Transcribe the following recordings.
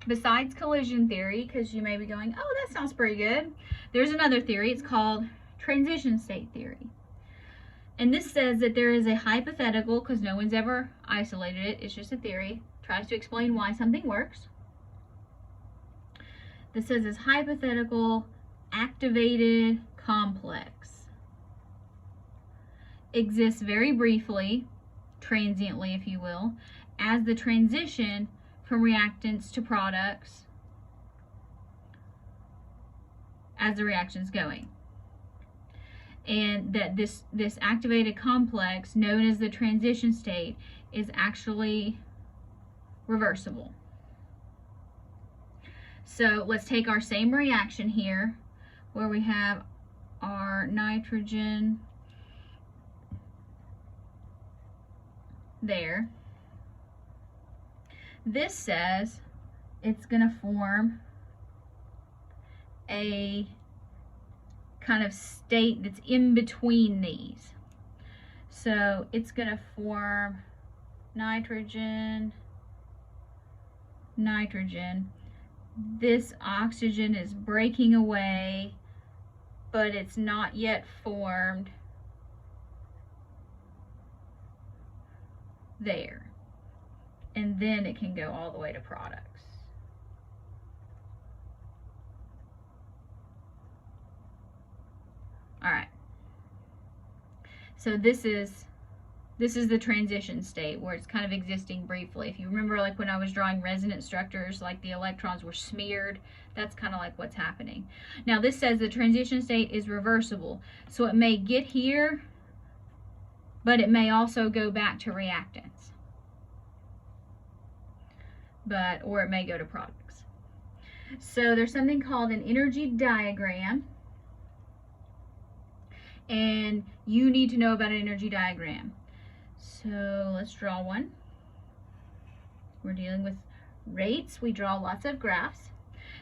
besides collision theory, because you may be going, oh, that sounds pretty good, there's another theory. It's called transition state theory. And this says that there is a hypothetical, because no one's ever isolated it, it's just a theory, tries to explain why something works. This says this hypothetical activated complex exists very briefly, transiently if you will, as the transition from reactants to products as the reaction's going. And that this activated complex, known as the transition state, is actually reversible. So let's take our same reaction here, where we have our nitrogen there. This says it's going to form a kind of state that's in between these. So it's going to form nitrogen, nitrogen. This oxygen is breaking away, but it's not yet formed there. And then it can go all the way to products. All right. So this is the transition state where it's kind of existing briefly. If you remember, like when I was drawing resonance structures, like the electrons were smeared, that's kind of like what's happening. Now this says the transition state is reversible. So it may get here, but it may also go back to reactants. Or it may go to products. So there's something called an energy diagram. And you need to know about an energy diagram. So let's draw one. We're dealing with rates. We draw lots of graphs.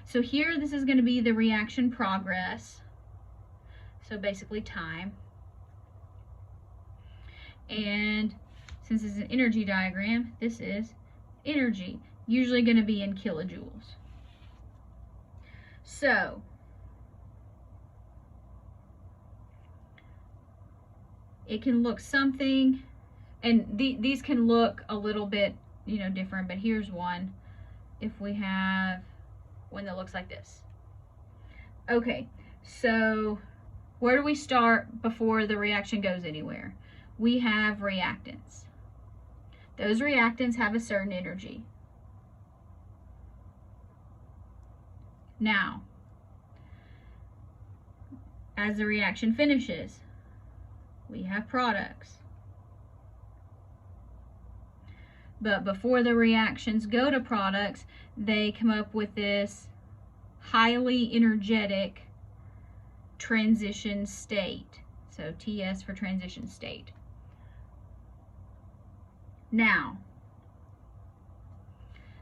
So here, this is going to be the reaction progress. So basically time. And since it's an energy diagram, this is energy, usually going to be in kilojoules. So it can look something, and these can look a little bit, different, but here's one. If we have one that looks like this. Okay, so where do we start before the reaction goes anywhere? We have reactants. Those reactants have a certain energy. Now, as the reaction finishes, we have products. But before the reactions go to products, they come up with this highly energetic transition state. So TS for transition state. Now,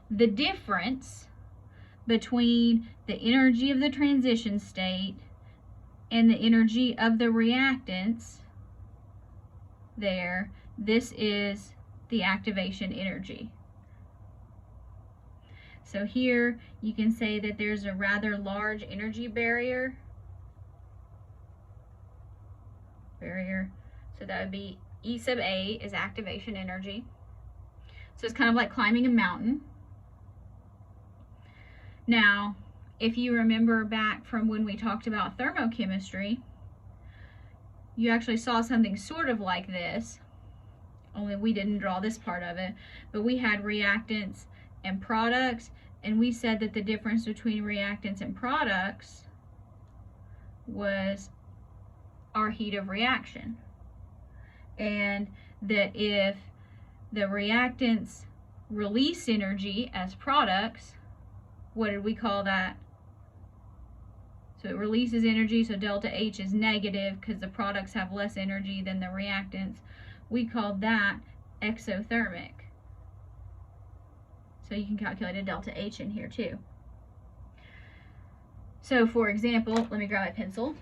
the difference between the energy of the transition state and the energy of the reactants there, this is the activation energy. So here you can say that there's a rather large energy barrier. So that would be E sub A is activation energy. So it's kind of like climbing a mountain. Now, if you remember back from when we talked about thermochemistry, you actually saw something sort of like this, only we didn't draw this part of it, but we had reactants and products, and we said that the difference between reactants and products was our heat of reaction. And that if the reactants release energy as products, what did we call that? So it releases energy, so delta H is negative because the products have less energy than the reactants. We called that exothermic. So you can calculate a delta H in here too. So for example, let me grab my pencil.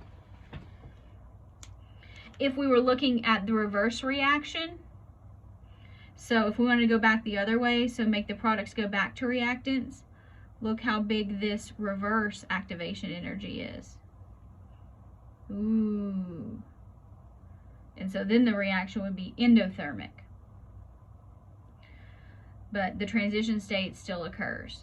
If we were looking at the reverse reaction, so if we wanted to go back the other way, so make the products go back to reactants, Look how big this reverse activation energy is. Ooh. And so then the reaction would be endothermic. But the transition state still occurs.